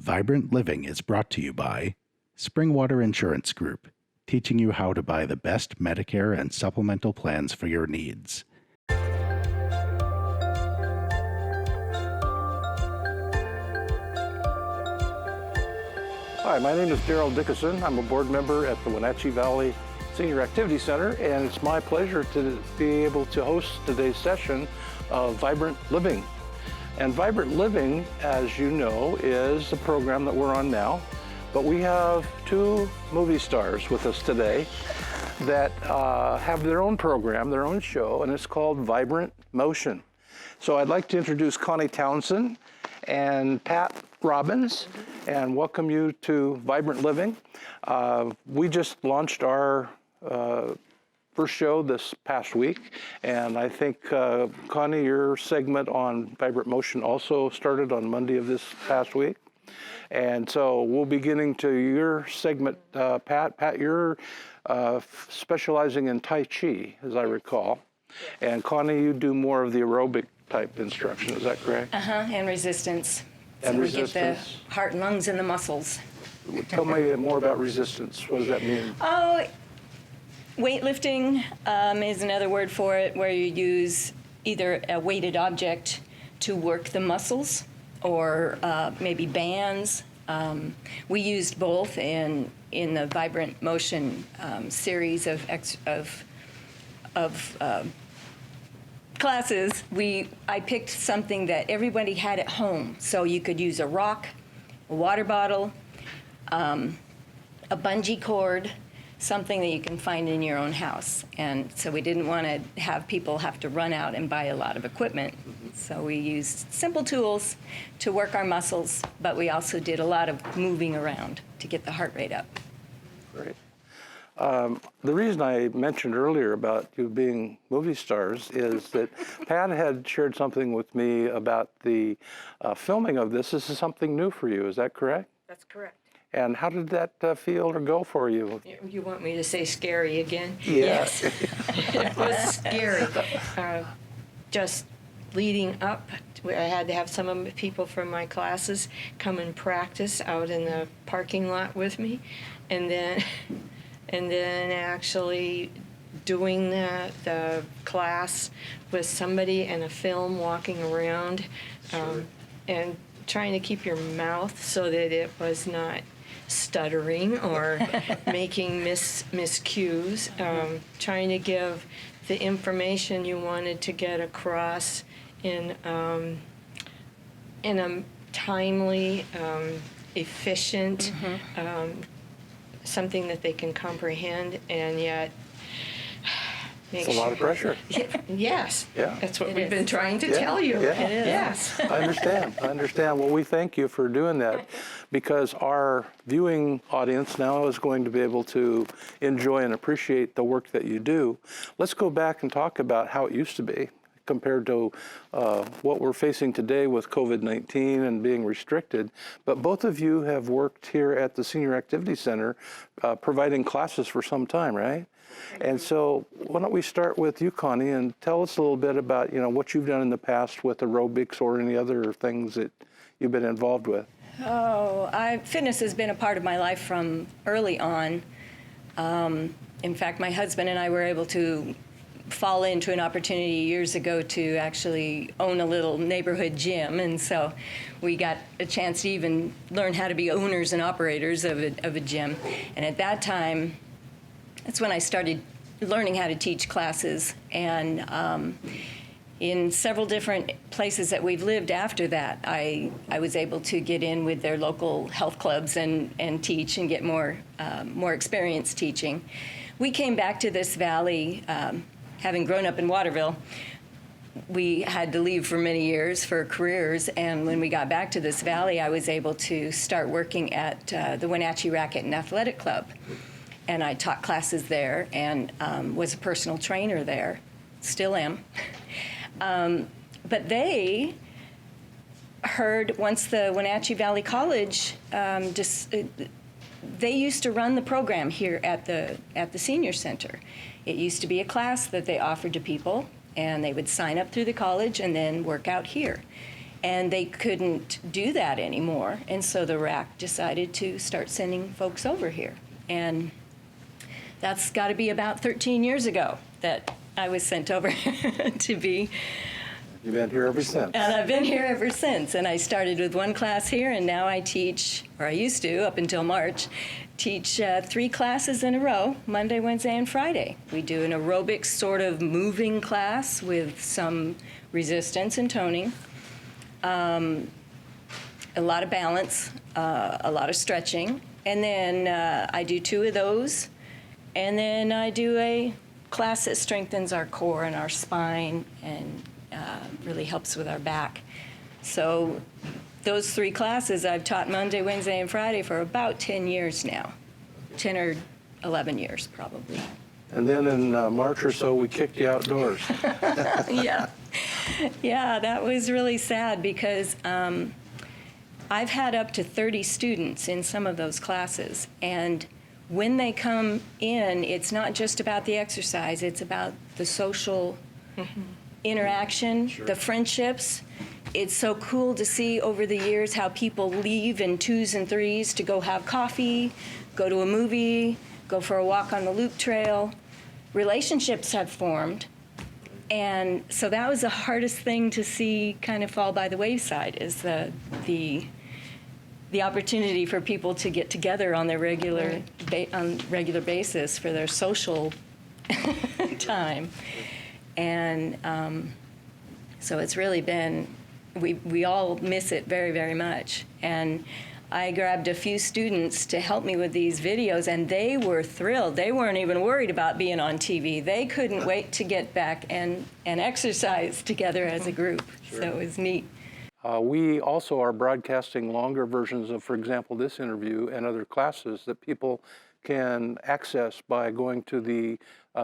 Vibrant Living is brought to you by Springwater Insurance Group, teaching you how to buy the best Medicare and supplemental plans for your needs. Hi, my name is Darrell Dickinson. I'm a board member at the Wenatchee Valley Senior Activity Center, and it's my pleasure to be able to host today's session of Vibrant Living. And Vibrant Living, as you know, is the program that we're on now, but we have two movie stars with us today that have their own program, their own show, and it's called Vibrant Motion. So I'd like to introduce Connie Townsend and Pat Robbins and welcome you to Vibrant Living. We just launched our first show this past week, and I think, Connie, your segment on Vibrant Motion also started on Monday of this past week. And so we'll be getting to your segment, Pat. Pat, you're specializing in Tai Chi, as I recall. And Connie, you do more of the aerobic type instruction, is that correct? And resistance. And so resistance. We get the heart and lungs and the muscles. Tell me more about resistance. What does that mean? Oh, weightlifting is another word for it, where you use either a weighted object to work the muscles or maybe bands. We used both in the Vibrant Motion series of classes. I picked something that everybody had at home, so you could use a rock, a water bottle, a bungee cord, something that you can find in your own house. And so we didn't want to have people have to run out and buy a lot of equipment. So we used simple tools to work our muscles, but we also did a lot of moving around to get the heart rate up. Great. The reason I mentioned earlier about you being movie stars is that Pat had shared something with me about the filming of this. This is something new for you, is that correct? That's correct. And how did that feel or go for you? You want me to say scary again? Yes. It was scary. Just leading up, I had to have some of the people from my classes come and practice out in the parking lot with me, and then actually doing the class with somebody and a film walking around, and trying to keep your mouth so that it was not stuttering or making miscues, trying to give the information you wanted to get across in a timely, efficient, something that they can comprehend, and yet It's a lot of pressure. Yes. Yeah. That's what we've been trying to tell you. Yeah. It is. Yes. I understand. Well, we thank you for doing that, because our viewing audience now is going to be able to enjoy and appreciate the work that you do. Let's go back and talk about how it used to be compared to what we're facing today with COVID-19 and being restricted. But both of you have worked here at the Senior Activity Center providing classes for some time, right? And so why don't we start with you, Connie, and tell us a little bit about, what you've done in the past with aerobics or any other things that you've been involved with. Fitness has been a part of my life from early on. In fact, my husband and I were able to fall into an opportunity years ago to actually own a little neighborhood gym, and so we got a chance to even learn how to be owners and operators of a gym. And at that time, that's when I started learning how to teach classes, and in several different places that we've lived after that, I was able to get in with their local health clubs and teach and get more experience teaching. We came back to this valley, having grown up in Waterville. We had to leave for many years for careers, and when we got back to this valley, I was able to start working at the Wenatchee Racquet and Athletic Club. And I taught classes there and was a personal trainer there, still am. But they heard, once the Wenatchee Valley College, they used to run the program here at the senior center. It used to be a class that they offered to people, and they would sign up through the college and then work out here. And they couldn't do that anymore. And so the RAC decided to start sending folks over here. And that's got to be about 13 years ago that I was sent over to be. You've been here ever since. And I've been here ever since. And I started with one class here, and now I teach, or I used to up until March, teach 3 classes in a row, Monday, Wednesday, and Friday. We do an aerobics sort of moving class with some resistance and toning. A lot of balance, a lot of stretching. And then I do 2 of those. And then I do a class that strengthens our core and our spine and really helps with our back. So those 3 classes I've taught Monday, Wednesday, and Friday for about 10 years now. 10 or 11 years, probably. And then in March or so, we kicked you outdoors. Yeah. Yeah, that was really sad because I've had up to 30 students in some of those classes. And when they come in, it's not just about the exercise, it's about the social interaction, the friendships. It's so cool to see over the years how people leave in 2s and 3s to go have coffee, go to a movie, go for a walk on the loop trail. Relationships have formed. And so that was the hardest thing to see kind of fall by the wayside, is the opportunity for people to get together on their regular basis for their social time. And so it's really been, we all miss it very, very much. And I grabbed a few students to help me with these videos, and they were thrilled. They weren't even worried about being on TV. They couldn't wait to get back and exercise together as a group. Sure. So it was neat. We also are broadcasting longer versions of, for example, this interview and other classes that people can access by going to the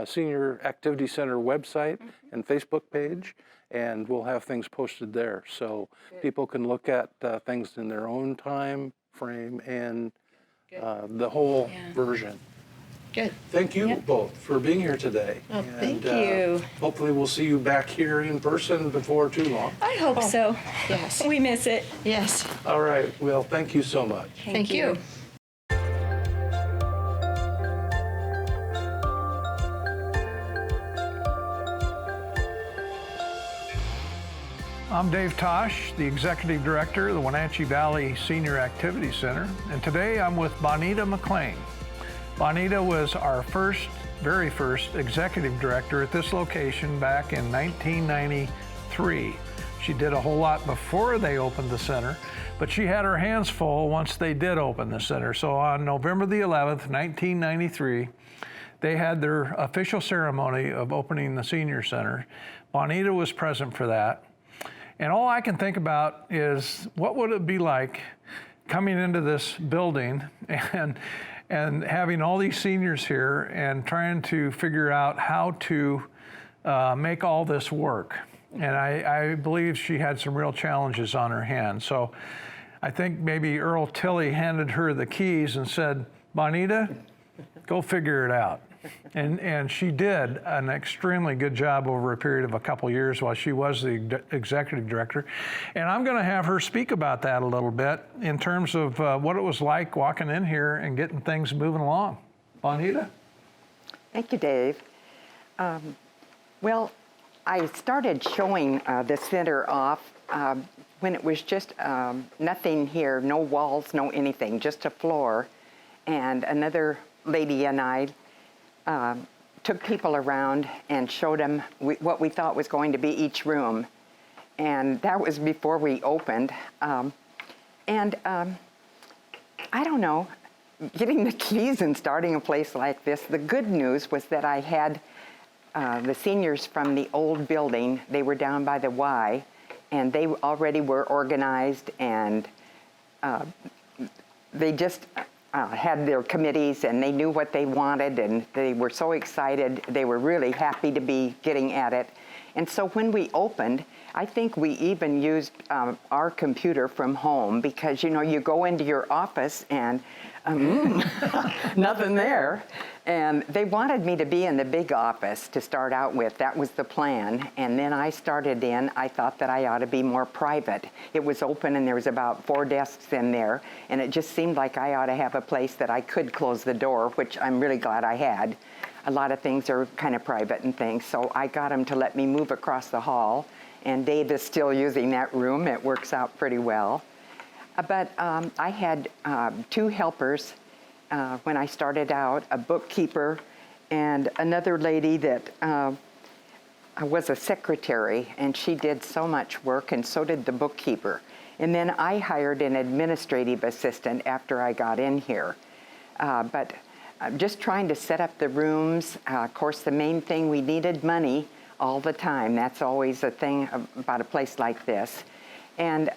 Senior Activity Center website and Facebook page, and we'll have things posted there. So people can look at things in their own time frame and the whole version. Good. Thank you both for being here today. Oh, thank you. Hopefully we'll see you back here in person before too long. I hope so. Yes. We miss it. Yes. All right. Well, thank you so much. Thank you. I'm Dave Tosh, the Executive Director of the Wenatchee Valley Senior Activity Center, and today I'm with Bonita McClain. Bonita was our very first Executive Director at this location back in 1993. She did a whole lot before they opened the center, but she had her hands full once they did open the center. So on November the 11th, 1993, they had their official ceremony of opening the senior center. Bonita was present for that. And all I can think about is, what would it be like coming into this building and having all these seniors here and trying to figure out how to make all this work. And I believe she had some real challenges on her hands. So I think maybe Earl Tilley handed her the keys and said, Bonita, go figure it out. And she did an extremely good job over a period of a couple years while she was the executive director. And I'm going to have her speak about that a little bit in terms of what it was like walking in here and getting things moving along. Bonita? Thank you, Dave. Well, I started showing the center off when it was just nothing here, no walls, no anything, just a floor. And another lady and I took people around and showed them what we thought was going to be each room. And that was before we opened. I don't know, getting the keys and starting a place like this, the good news was that I had the seniors from the old building. They were down by the Y, and they already were organized, and they just had their committees, and they knew what they wanted, and they were so excited. They were really happy to be getting at it. And so when we opened, I think we even used our computer from home because, you know, you go into your office and nothing there. And they wanted me to be in the big office to start out with. That was the plan. And then I started in, I thought that I ought to be more private. It was open and there was about 4 desks in there. And it just seemed like I ought to have a place that I could close the door, which I'm really glad I had. A lot of things are kind of private and things. So I got them to let me move across the hall. And Dave is still using that room. It works out pretty well. But I had 2 helpers when I started out, a bookkeeper and another lady that was a secretary, and she did so much work, and so did the bookkeeper. And then I hired an administrative assistant after I got in here. But just trying to set up the rooms. Of course, the main thing, we needed money all the time. That's always a thing about a place like this. And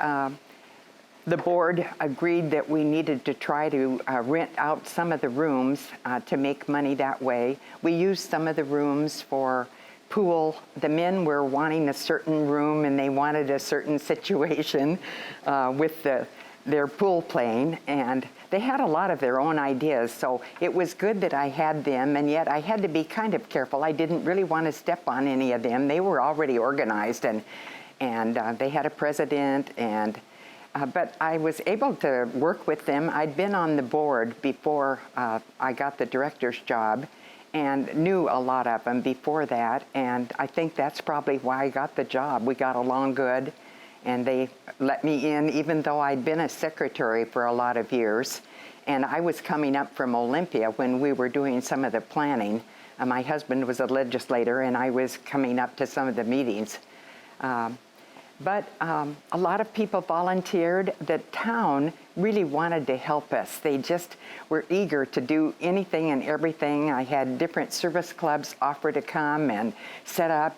the board agreed that we needed to try to rent out some of the rooms to make money that way. We used some of the rooms for pool. The men were wanting a certain room and they wanted a certain situation with their pool playing, and they had a lot of their own ideas, so it was good that I had them, and yet I had to be kind of careful. I didn't really want to step on any of them. They were already organized, and they had a president, and but I was able to work with them. I'd been on the board before I got the director's job and knew a lot of them before that, and I think that's probably why I got the job. We got along good, and they let me in even though I'd been a secretary for a lot of years. And I was coming up from Olympia when we were doing some of the planning. My husband was a legislator, and I was coming up to some of the meetings. But a lot of people volunteered. The town really wanted to help us. They just were eager to do anything and everything. I had different service clubs offer to come and set up.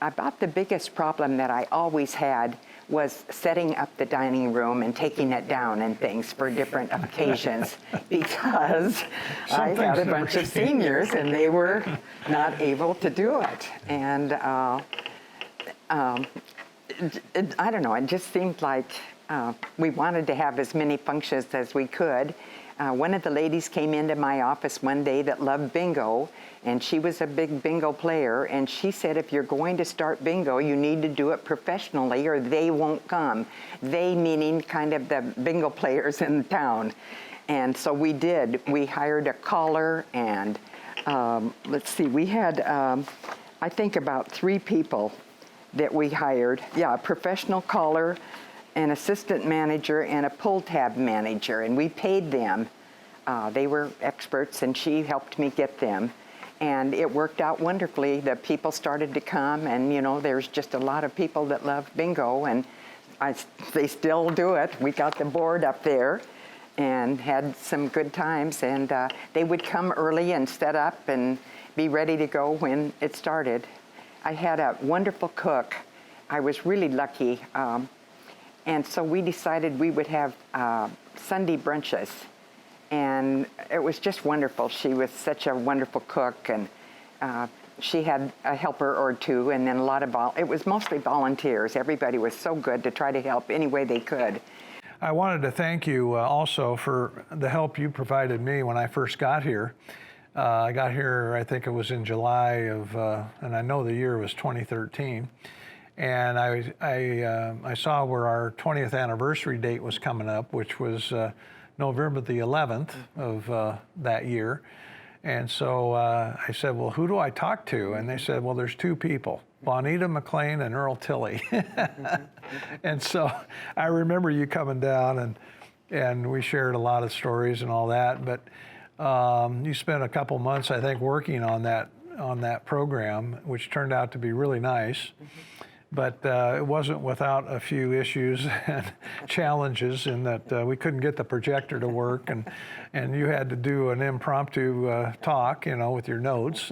About the biggest problem that I always had was setting up the dining room and taking it down and things for different occasions because I had a bunch of seniors and they were not able to do it. And I don't know, it just seemed like we wanted to have as many functions as we could. One of the ladies came into my office one day that loved bingo, and she was a big bingo player, and she said, if you're going to start bingo, you need to do it professionally or they won't come. They meaning kind of the bingo players in town. And so we did. We hired a caller, and let's see, we had, I think about 3 people that we hired. Yeah, a professional caller, an assistant manager, and a pull tab manager, and we paid them. They were experts, and she helped me get them. And it worked out wonderfully. The people started to come, and you know, there's just a lot of people that love bingo, and they still do it. We got the board up there and had some good times, and they would come early and set up and be ready to go when it started. I had a wonderful cook. I was really lucky. And so we decided we would have Sunday brunches. And it was just wonderful. She was such a wonderful cook, and she had a helper or 2, and then a lot of, it was mostly volunteers. Everybody was so good to try to help any way they could. I wanted to thank you also for the help you provided me when I first got here. I got here, I think it was in July of, and I know the year was 2013. And I saw where our 20th anniversary date was coming up, which was November the 11th of that year. And so I said, well, who do I talk to? And they said, well, there's 2 people, Bonita McClain and Earl Tilley. And so I remember you coming down, and we shared a lot of stories and all that. But you spent a couple months, I think, working on that program, which turned out to be really nice. But it wasn't without a few issues and challenges in that we couldn't get the projector to work, and you had to do an impromptu talk, you know, with your notes.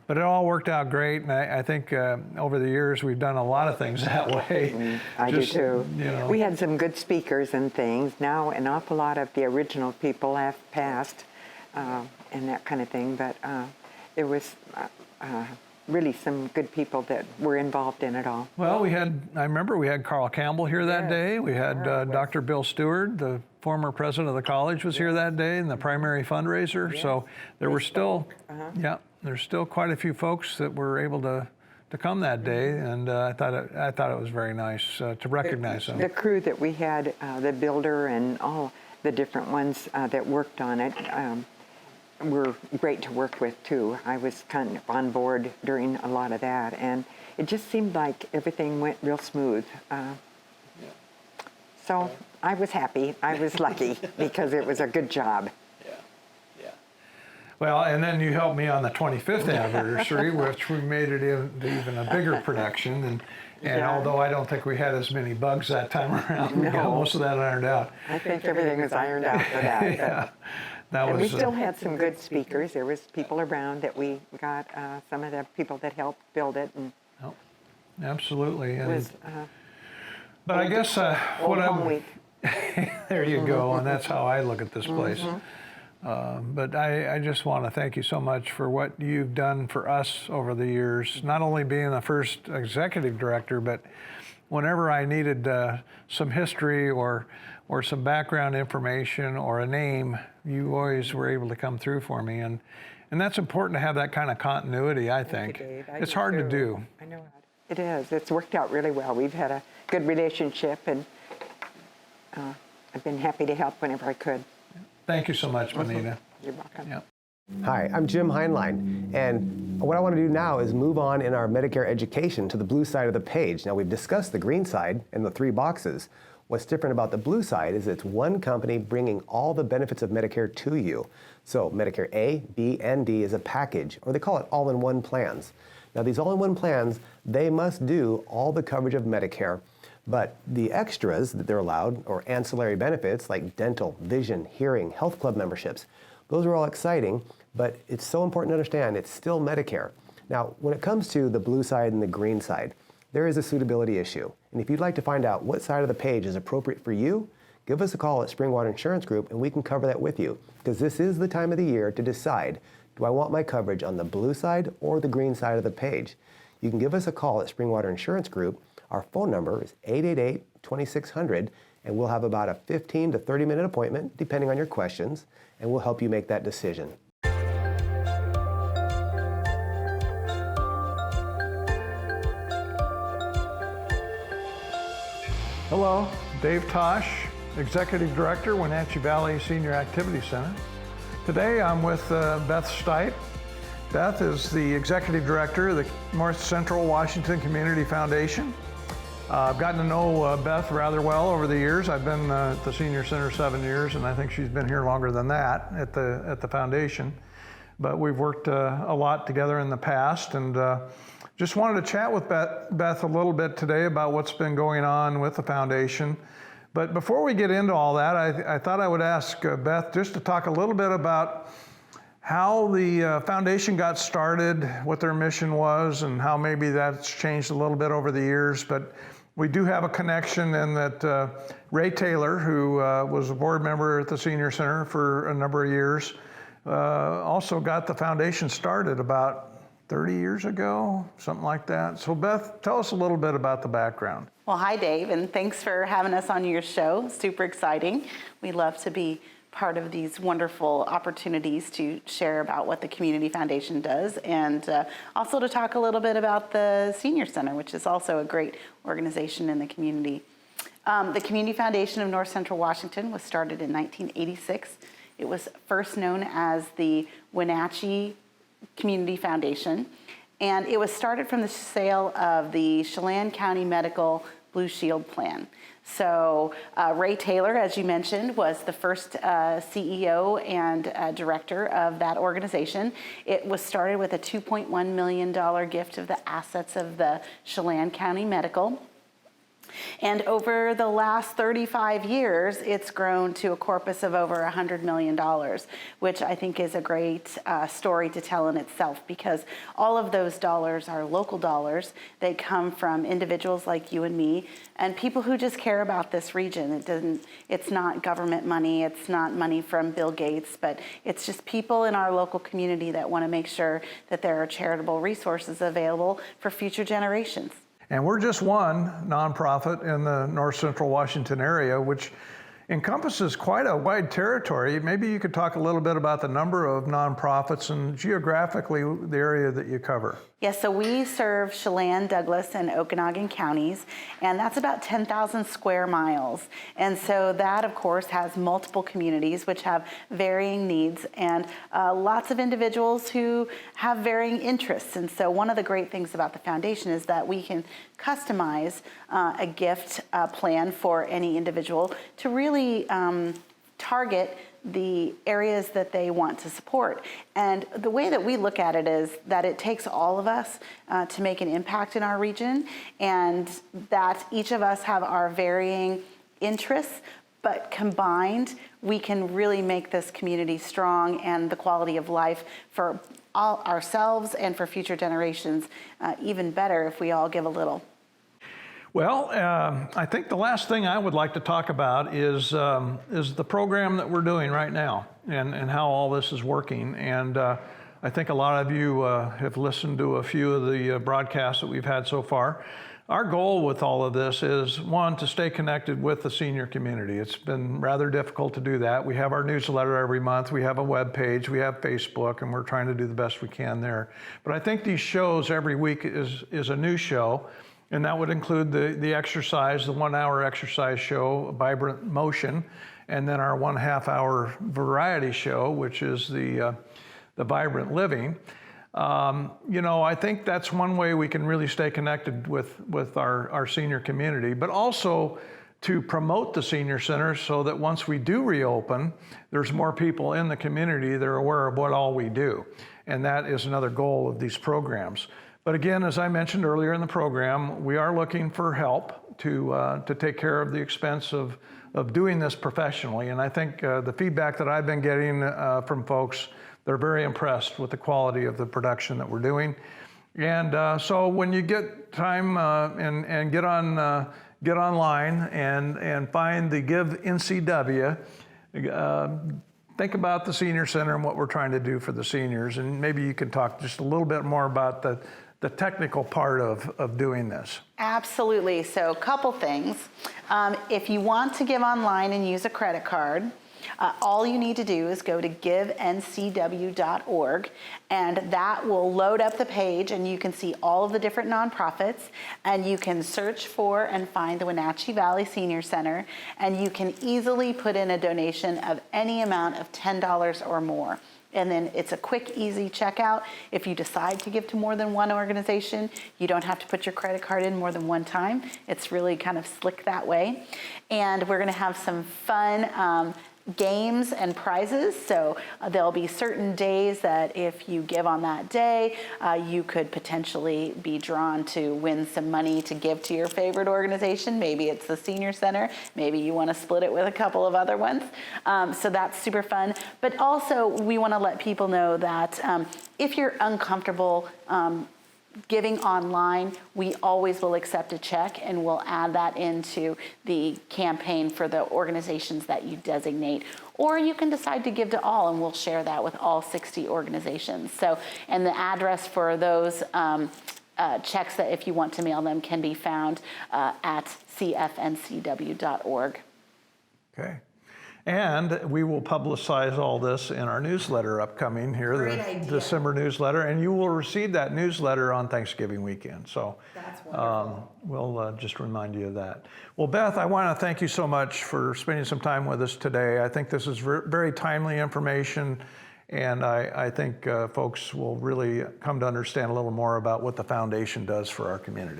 But it all worked out great, and I think over the years we've done a lot of things that way. I do too. You know. We had some good speakers and things. Now an awful lot of the original people have passed and that kind of thing, but it was really some good people that were involved in it all. Well, I remember we had Carl Campbell here that day. We had Dr. Bill Stewart, the former president of the college, was here that day, and the primary fundraiser. So there were still, there's still quite a few folks that were able to come that day, and I thought it was very nice to recognize them. The crew that we had, the builder and all the different ones that worked on it, were great to work with too. I was kind of on board during a lot of that, and it just seemed like everything went real smooth. So I was happy. I was lucky because it was a good job. Well, and then you helped me on the 25th anniversary, which we made it even a bigger production. And although I don't think we had as many bugs that time around, we got most of that ironed out. I think everything was ironed out for that. And we still had some good speakers. There was people around that we got, some of the people that helped build it. And absolutely. It was, but I guess what home week. There you go, and that's how I look at this place. But I just want to thank you so much for what you've done for us over the years, not only being the first executive director, but whenever I needed some history or some background information or a name, you always were able to come through for me. And that's important to have that kind of continuity, I think. It's hard to do. I know it is. It's worked out really well. We've had a good relationship, and I've been happy to help whenever I could. Thank you so much, Bonita. You're welcome. Yep. Hi, I'm Jim Heinlein, and what I want to do now is move on in our Medicare education to the blue side of the page. Now, we've discussed the green side and the 3 boxes. What's different about the blue side is it's one company bringing all the benefits of Medicare to you. So Medicare A, B, and D is a package, or they call it all-in-one plans. Now, these all-in-one plans, they must do all the coverage of Medicare, but the extras that they're allowed, or ancillary benefits like dental, vision, hearing, health club memberships, those are all exciting, but it's so important to understand it's still Medicare. Now, when it comes to the blue side and the green side, there is a suitability issue. And if you'd like to find out what side of the page is appropriate for you, give us a call at Springwater Insurance Group and we can cover that with you. Because this is the time of the year to decide, do I want my coverage on the blue side or the green side of the page? You can give us a call at Springwater Insurance Group. Our phone number is 888-2600, and we'll have about a 15 to 30-minute appointment, depending on your questions, and we'll help you make that decision. Hello, Dave Tosh, Executive Director, Wenatchee Valley Senior Activity Center. Today I'm with Beth Stipe. Beth is the Executive Director of the North Central Washington Community Foundation. I've gotten to know Beth rather well over the years. I've been at the Senior Center 7 years, and I think she's been here longer than that at the foundation. But we've worked a lot together in the past, and just wanted to chat with Beth a little bit today about what's been going on with the foundation. But before we get into all that, I thought I would ask Beth just to talk a little bit about how the foundation got started, what their mission was, and how maybe that's changed a little bit over the years. But we do have a connection in that Ray Taylor, who was a board member at the Senior Center for a number of years, also got the foundation started about 30 years ago, something like that. So Beth, tell us a little bit about the background. Well, hi Dave, and thanks for having us on your show. Super exciting. We love to be part of these wonderful opportunities to share about what the Community Foundation does, and also to talk a little bit about the Senior Center, which is also a great organization in the community. The Community Foundation of North Central Washington was started in 1986. It was first known as the Wenatchee Community Foundation, and it was started from the sale of the Chelan County Medical Blue Shield Plan. So Ray Taylor, as you mentioned, was the first CEO and director of that organization. It was started with a $2.1 million gift of the assets of the Chelan County Medical. And over the last 35 years, it's grown to a corpus of over $100 million, which I think is a great story to tell in itself, because all of those dollars are local dollars. They come from individuals like you and me and people who just care about this region. It's not government money, it's not money from Bill Gates, but it's just people in our local community that want to make sure that there are charitable resources available for future generations. And we're just one nonprofit in the North Central Washington area, which encompasses quite a wide territory. Maybe you could talk a little bit about the number of nonprofits and geographically the area that you cover. Yes, so we serve Chelan, Douglas, and Okanagan counties, and that's about 10,000 square miles. And so that, of course, has multiple communities which have varying needs and lots of individuals who have varying interests. And so one of the great things about the foundation is that we can customize a gift plan for any individual to really target the areas that they want to support. And the way that we look at it is that it takes all of us to make an impact in our region, and that each of us have our varying interests, but combined, we can really make this community strong and the quality of life for all ourselves and for future generations even better if we all give a little. Well, I think the last thing I would like to talk about is the program that we're doing right now and how all this is working. And I think a lot of you have listened to a few of the broadcasts that we've had so far. Our goal with all of this is, one, to stay connected with the senior community. It's been rather difficult to do that. We have our newsletter every month, we have a web page, we have Facebook, and we're trying to do the best we can there. But I think these shows every week is a new show. And that would include the exercise, the 1 hour exercise show, Vibrant Motion, and then our 1.5 hour variety show, which is the Vibrant Living. You know, I think that's one way we can really stay connected with our senior community, but also to promote the senior center so that once we do reopen, there's more people in the community that are aware of what all we do. And that is another goal of these programs. But again, as I mentioned earlier in the program, we are looking for help to take care of the expense of doing this professionally. And I think the feedback that I've been getting from folks, they're very impressed with the quality of the production that we're doing. And so when you get time and get online and find the Give NCW, think about the Senior Center and what we're trying to do for the seniors. And maybe you can talk just a little bit more about the technical part of doing this. Absolutely. So a couple things. If you want to give online and use a credit card, all you need to do is go to givencw.org, and that will load up the page, and you can see all of the different nonprofits, and you can search for and find the Wenatchee Valley Senior Center, and you can easily put in a donation of any amount of $10 or more. And then it's a quick, easy checkout. If you decide to give to more than one organization, you don't have to put your credit card in more than one time. It's really kind of slick that way. And we're gonna have some fun games and prizes. So there'll be certain days that if you give on that day, you could potentially be drawn to win some money to give to your favorite organization. Maybe it's the Senior Center. Maybe you want to split it with a couple of other ones. So that's super fun. But also we want to let people know that if you're uncomfortable giving online, we always will accept a check, and we'll add that into the campaign for the organizations that you designate. Or you can decide to give to all, and we'll share that with all 60 organizations. So, and the address for those checks, that if you want to mail them, can be found at cfncw.org. Okay. And we will publicize all this in our newsletter upcoming here, the December newsletter, and you will receive that newsletter on Thanksgiving weekend. So that's wonderful. We'll just remind you of that. Well, Beth, I want to thank you so much for spending some time with us today. I think this is very timely information, and I think folks will really come to understand a little more about what the foundation does for our community.